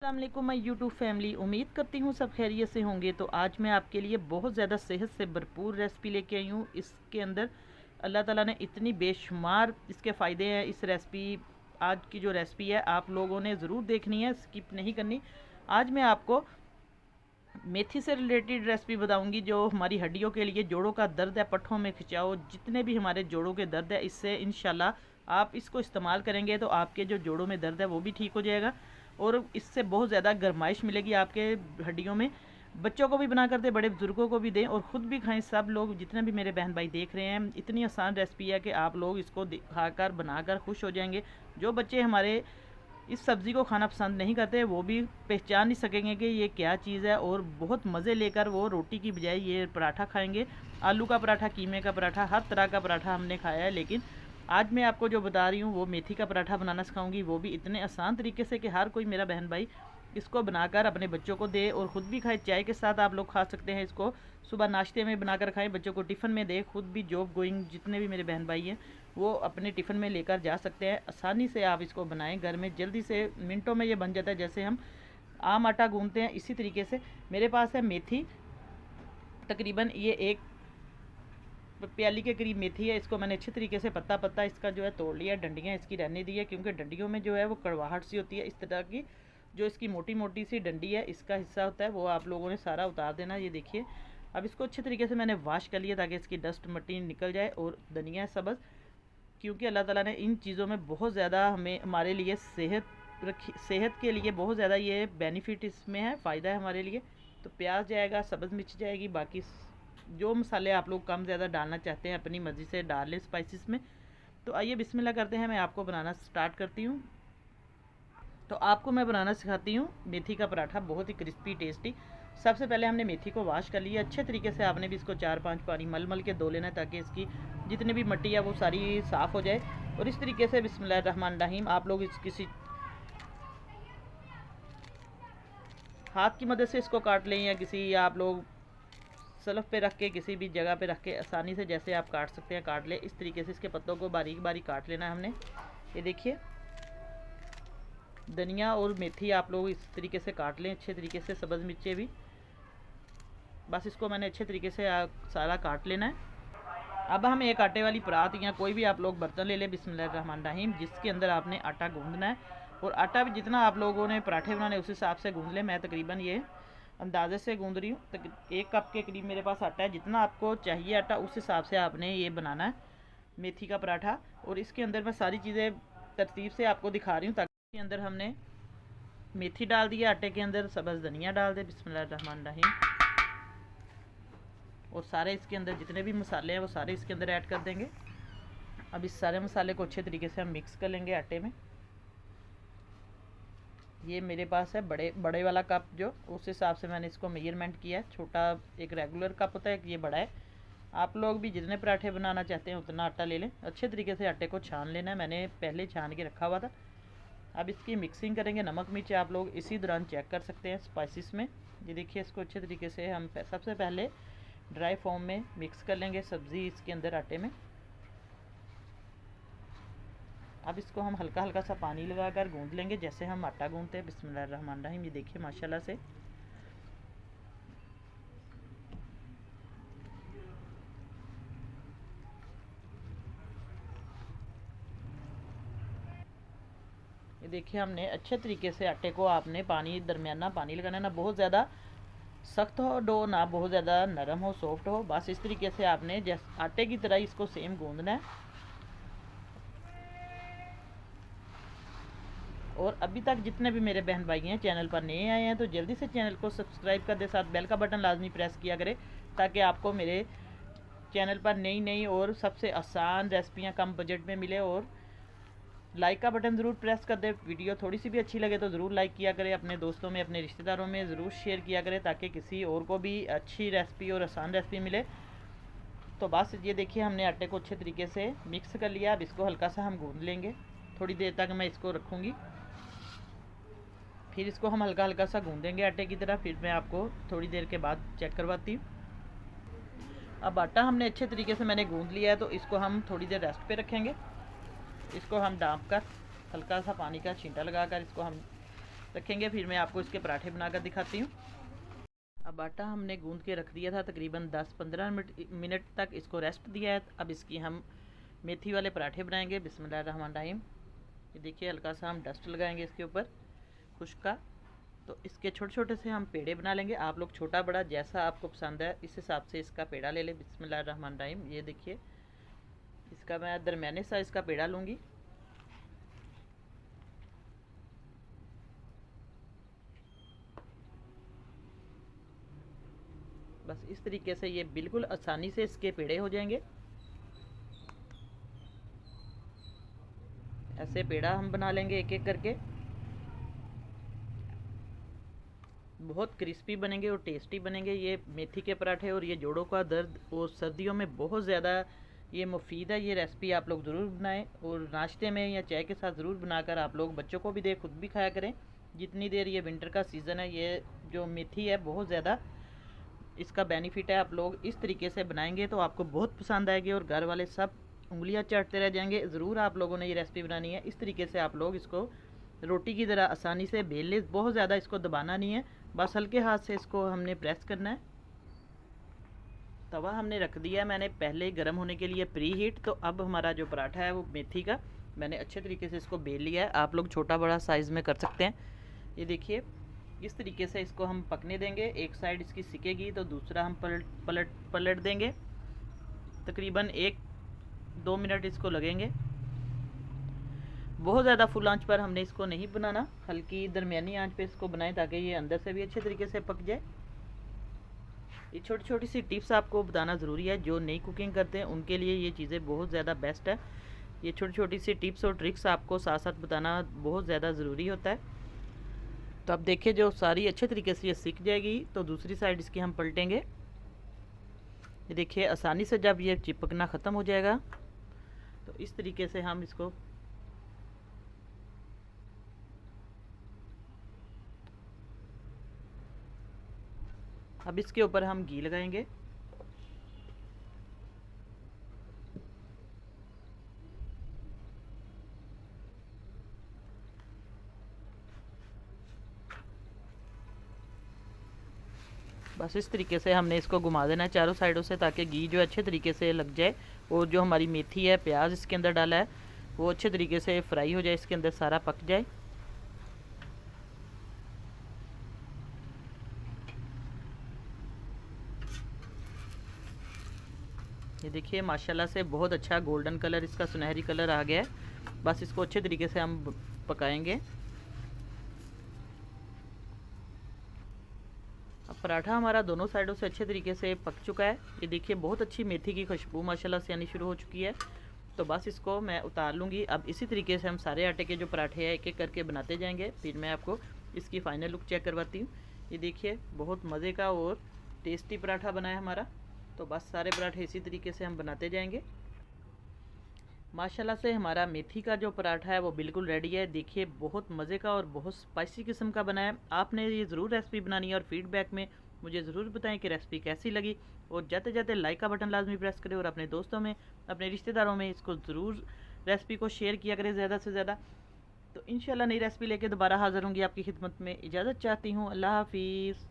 अस्सलामुअलैकुम my YouTube family, उम्मीद करती हूँ सब खैरियत से होंगे। तो आज मैं आपके लिए बहुत ज़्यादा सेहत से भरपूर रेसिपी लेके आई हूँ। इसके अंदर अल्लाह ताला ने इतनी बेशुमार इसके फ़ायदे हैं। इस रेसिपी आज की जो रेसिपी है आप लोगों ने ज़रूर देखनी है, स्किप नहीं करनी। आज मैं आपको मेथी से रिलेटेड रेसिपी बताऊंगी जो हमारी हड्डियों के लिए, जोड़ों का दर्द है, पट्ठों में खिंचाव, जितने भी हमारे जोड़ों के दर्द है, इससे इंशाल्लाह आप इसको इस्तेमाल करेंगे तो आपके जो जोड़ों में दर्द है वो भी ठीक हो जाएगा और इससे बहुत ज़्यादा गर्माइश मिलेगी आपके हड्डियों में। बच्चों को भी बना कर दें, बड़े बुजुर्गों को भी दें और ख़ुद भी खाएं। सब लोग जितने भी मेरे बहन भाई देख रहे हैं, इतनी आसान रेसिपी है कि आप लोग इसको खाकर बनाकर खुश हो जाएंगे। जो बच्चे हमारे इस सब्ज़ी को खाना पसंद नहीं करते वो भी पहचान नहीं सकेंगे कि ये क्या चीज़ है और बहुत मज़े लेकर वो रोटी की बजाय ये पराठा खाएंगे। आलू का पराठा, कीमे का पराठा, हर तरह का पराठा हमने खाया है, लेकिन आज मैं आपको जो बता रही हूँ वो मेथी का पराठा बनाना सिखाऊंगी, वो भी इतने आसान तरीके से कि हर कोई मेरा बहन भाई इसको बनाकर अपने बच्चों को दे और ख़ुद भी खाए। चाय के साथ आप लोग खा सकते हैं इसको, सुबह नाश्ते में बनाकर खाएं, बच्चों को टिफ़िन में दें, खुद भी जॉब गोइंग जितने भी मेरे बहन भाई हैं वो अपने टिफ़िन में लेकर जा सकते हैं। आसानी से आप इसको बनाएं, घर में जल्दी से मिनटों में ये बन जाता है। जैसे हम आम आटा गूंथते हैं इसी तरीके से। मेरे पास है मेथी, तकरीबन ये एक प्याली के करीब मेथी है। इसको मैंने अच्छे तरीके से पत्ता पत्ता इसका जो है तोड़ लिया, डंडियाँ इसकी रहने दी है क्योंकि डंडियों में जो है वो कड़वाहट सी होती है। इस तरह की जो इसकी मोटी मोटी सी डंडी है, इसका हिस्सा होता है, वो आप लोगों ने सारा उतार देना। ये देखिए, अब इसको अच्छे तरीके से मैंने वॉश कर लिया ताकि इसकी डस्ट मट्टी निकल जाए। और धनिया सब्ज़, क्योंकि अल्लाह ताला ने इन चीज़ों में बहुत ज़्यादा हमारे लिए सेहत के लिए बहुत ज़्यादा ये बेनिफिट इसमें है, फ़ायदा है हमारे लिए। तो प्याज जाएगा, सब्ज़ मिर्च जाएगी, बाकी जो मसाले आप लोग कम ज़्यादा डालना चाहते हैं अपनी मर्ज़ी से डाल लें स्पाइसेस में। तो आइए बिस्मिल्लाह करते हैं, मैं आपको बनाना स्टार्ट करती हूँ। तो आपको मैं बनाना सिखाती हूँ मेथी का पराठा, बहुत ही क्रिस्पी टेस्टी। सबसे पहले हमने मेथी को वॉश कर लिया अच्छे तरीके से। आपने भी इसको 4-5 पानी मल मल के धो लेना है ताकि इसकी जितनी भी मिट्टी है वो सारी साफ़ हो जाए। और इस तरीके से बिस्मिल्लाहिर्रहमानिर्रहीम आप लोग इस किसी हाथ की मदद से इसको काट लें या किसी आप लोग सलफ पे रख के किसी भी जगह पे रख के आसानी से जैसे आप काट सकते हैं काट ले। इस तरीके से इसके पत्तों को बारीक बारीक काट लेना है हमने। ये देखिए, धनिया और मेथी आप लोग इस तरीके से काट लें अच्छे तरीके से, सब्ज़ मिर्चें भी। बस इसको मैंने अच्छे तरीके से सारा काट लेना है। अब हम एक आटे वाली परात या कोई भी आप लोग बर्तन ले लें बिस्मिल्लाहिर्रहमानिर्रहीम, जिसके अंदर आपने आटा गूंदना है। और आटा भी जितना आप लोगों ने पराठे बनाने उस हिसाब से गूंद लें। मैं तकरीबन ये अंदाजे से गूंद रही हूँ, तो 1 कप के करीब मेरे पास आटा है। जितना आपको चाहिए आटा उस हिसाब से आपने ये बनाना है मेथी का पराठा। और इसके अंदर मैं सारी चीज़ें तरतीब से आपको दिखा रही हूँ ताकि इसके अंदर हमने मेथी डाल दिया, आटे के अंदर सब्ज़ धनिया डाल दे बिस्मिल्लाहिर्रहमानिर्रहीम। और सारे इसके अंदर जितने भी मसाले हैं वो सारे इसके अंदर ऐड कर देंगे। अब इस सारे मसाले को अच्छे तरीके से हम मिक्स कर लेंगे आटे में। ये मेरे पास है बड़े वाला कप, जो उस हिसाब से मैंने इसको मेजरमेंट किया है। छोटा एक रेगुलर कप होता है, ये बड़ा है। आप लोग भी जितने पराठे बनाना चाहते हैं उतना आटा ले लें। अच्छे तरीके से आटे को छान लेना है, मैंने पहले छान के रखा हुआ था। अब इसकी मिक्सिंग करेंगे। नमक मिर्च आप लोग इसी दौरान चेक कर सकते हैं स्पाइसेस में। ये देखिए, इसको अच्छे तरीके से हम सबसे पहले ड्राई फॉर्म में मिक्स कर लेंगे सब्ज़ी इसके अंदर आटे में। अब इसको हम हल्का हल्का सा पानी लगाकर गूंद लेंगे जैसे हम आटा गूंदते हैं बिस्मिल्लाहिर्रहमानिर्रहीम। ये देखिए माशाल्लाह से ये देखिए, हमने अच्छे तरीके से आटे को, आपने पानी दरमियाना पानी लगाना है, ना बहुत ज़्यादा सख्त हो डो ना बहुत ज़्यादा नरम हो, सॉफ्ट हो। बस इस तरीके से आपने जैसे आटे की तरह इसको सेम गूंदना है। और अभी तक जितने भी मेरे बहन भाई हैं चैनल पर नए आए हैं तो जल्दी से चैनल को सब्सक्राइब कर दे, साथ बेल का बटन लाजमी प्रेस किया करें ताकि आपको मेरे चैनल पर नई नई और सबसे आसान रेसिपियाँ कम बजट में मिले। और लाइक का बटन ज़रूर प्रेस कर दे। वीडियो थोड़ी सी भी अच्छी लगे तो ज़रूर लाइक किया करें, अपने दोस्तों में, अपने रिश्तेदारों में ज़रूर शेयर किया करें ताकि किसी और को भी अच्छी रेसिपी और आसान रेसिपी मिले। तो बस ये देखिए, हमने आटे को अच्छे तरीके से मिक्स कर लिया। अब इसको हल्का सा हम गूंद लेंगे, थोड़ी देर तक मैं इसको रखूँगी, फिर इसको हम हल्का हल्का सा गूंदेंगे आटे की तरह। फिर मैं आपको थोड़ी देर के बाद चेक करवाती हूँ। अब आटा हमने अच्छे तरीके से मैंने गूंद लिया है तो इसको हम थोड़ी देर रेस्ट पे रखेंगे। इसको हम डाँप कर हल्का सा पानी का छींटा लगाकर इसको हम रखेंगे। फिर मैं आपको इसके पराठे बनाकर दिखाती हूँ। अब आटा हमने गूंद के रख दिया था, तकरीबन 10-15 मिनट तक इसको रेस्ट दिया है। अब इसकी हम मेथी वाले पराठे बनाएंगे। बिस्मिल्लाहिर्रहमानिर्रहीम। ये देखिए, हल्का सा हम डस्ट लगाएंगे इसके ऊपर खुश्क का। तो इसके छोटे छोटे से हम पेड़े बना लेंगे। आप लोग छोटा बड़ा जैसा आपको पसंद है इस हिसाब से इसका पेड़ा ले लें। बिस्मिल्लाहिर्रहमानिर्रहीम। ये देखिए, इसका मैं दरमियाने साइज़ का पेड़ा लूँगी। बस इस तरीके से ये बिल्कुल आसानी से इसके पेड़े हो जाएंगे। ऐसे पेड़ा हम बना लेंगे एक एक करके। बहुत क्रिस्पी बनेंगे और टेस्टी बनेंगे ये मेथी के पराठे। और ये जोड़ों का दर्द और सर्दियों में बहुत ज़्यादा ये मुफीद है। ये रेसिपी आप लोग ज़रूर बनाएं और नाश्ते में या चाय के साथ ज़रूर बनाकर आप लोग बच्चों को भी दें, खुद भी खाया करें। जितनी देर ये विंटर का सीज़न है, ये जो मेथी है बहुत ज़्यादा इसका बेनिफिट है। आप लोग इस तरीके से बनाएंगे तो आपको बहुत पसंद आएगी और घर वाले सब उंगलियां चाटते रह जाएंगे। ज़रूर आप लोगों ने ये रेसिपी बनानी है। इस तरीके से आप लोग इसको रोटी की तरह आसानी से बेल ले। बहुत ज़्यादा इसको दबाना नहीं है, बस हल्के हाथ से इसको हमने प्रेस करना है। तवा हमने रख दिया मैंने पहले गर्म होने के लिए प्री हीट। तो अब हमारा जो पराठा है वो मेथी का, मैंने अच्छे तरीके से इसको बेल लिया है। आप लोग छोटा बड़ा साइज़ में कर सकते हैं। ये देखिए, इस तरीके से इसको हम पकने देंगे। एक साइड इसकी सिकेगी तो दूसरा हम पलट देंगे। तकरीबन 1-2 मिनट इसको लगेंगे। बहुत ज़्यादा फुल आंच पर हमने इसको नहीं बनाना, हल्की दरमियानी आंच पे इसको बनाएं ताकि ये अंदर से भी अच्छे तरीके से पक जाए। ये छोटी छोटी सी टिप्स आपको बताना ज़रूरी है। जो नई कुकिंग करते हैं उनके लिए ये चीज़ें बहुत ज़्यादा बेस्ट है। ये छोटी छोटी सी टिप्स और ट्रिक्स आपको साथ साथ बताना बहुत ज़्यादा ज़रूरी होता है। तो अब देखिए, जो सारी अच्छे तरीके से ये सीख जाएगी तो दूसरी साइड इसकी हम पलटेंगे। ये देखिए, आसानी से जब ये चिपकना ख़त्म हो जाएगा तो इस तरीके से हम इसको अब इसके ऊपर हम घी लगाएंगे। बस इस तरीके से हमने इसको घुमा देना है चारों साइडों से ताकि घी जो अच्छे तरीके से लग जाए और जो हमारी मेथी है, प्याज इसके अंदर डाला है, वो अच्छे तरीके से फ्राई हो जाए, इसके अंदर सारा पक जाए। ये देखिए, माशाल्लाह से बहुत अच्छा गोल्डन कलर, इसका सुनहरी कलर आ गया है। बस इसको अच्छे तरीके से हम पकाएंगे। अब पराठा हमारा दोनों साइडों से अच्छे तरीके से पक चुका है। ये देखिए, बहुत अच्छी मेथी की खुशबू माशाल्लाह से आनी शुरू हो चुकी है। तो बस इसको मैं उतार लूँगी। अब इसी तरीके से हम सारे आटे के जो पराठे हैं एक एक करके बनाते जाएंगे। फिर मैं आपको इसकी फ़ाइनल लुक चेक करवाती हूँ। ये देखिए, बहुत मज़े का और टेस्टी पराठा बना है हमारा। तो बस सारे पराठे इसी तरीके से हम बनाते जाएंगे। माशाल्लाह से हमारा मेथी का जो पराठा है वो बिल्कुल रेडी है। देखिए, बहुत मज़े का और बहुत स्पाइसी किस्म का बना है। आपने ये ज़रूर रेसिपी बनानी है और फीडबैक में मुझे ज़रूर बताएं कि रेसिपी कैसी लगी। और जाते जाते लाइक का बटन लाजमी प्रेस करें और अपने दोस्तों में, अपने रिश्तेदारों में इसको ज़रूर रेसिपी को शेयर किया करें ज़्यादा से ज़्यादा। तो इंशाल्लाह नई रेसिपी लेके दोबारा हाज़िर होंगी आपकी खिदमत में। इजाज़त चाहती हूँ। अल्लाह हाफिज़।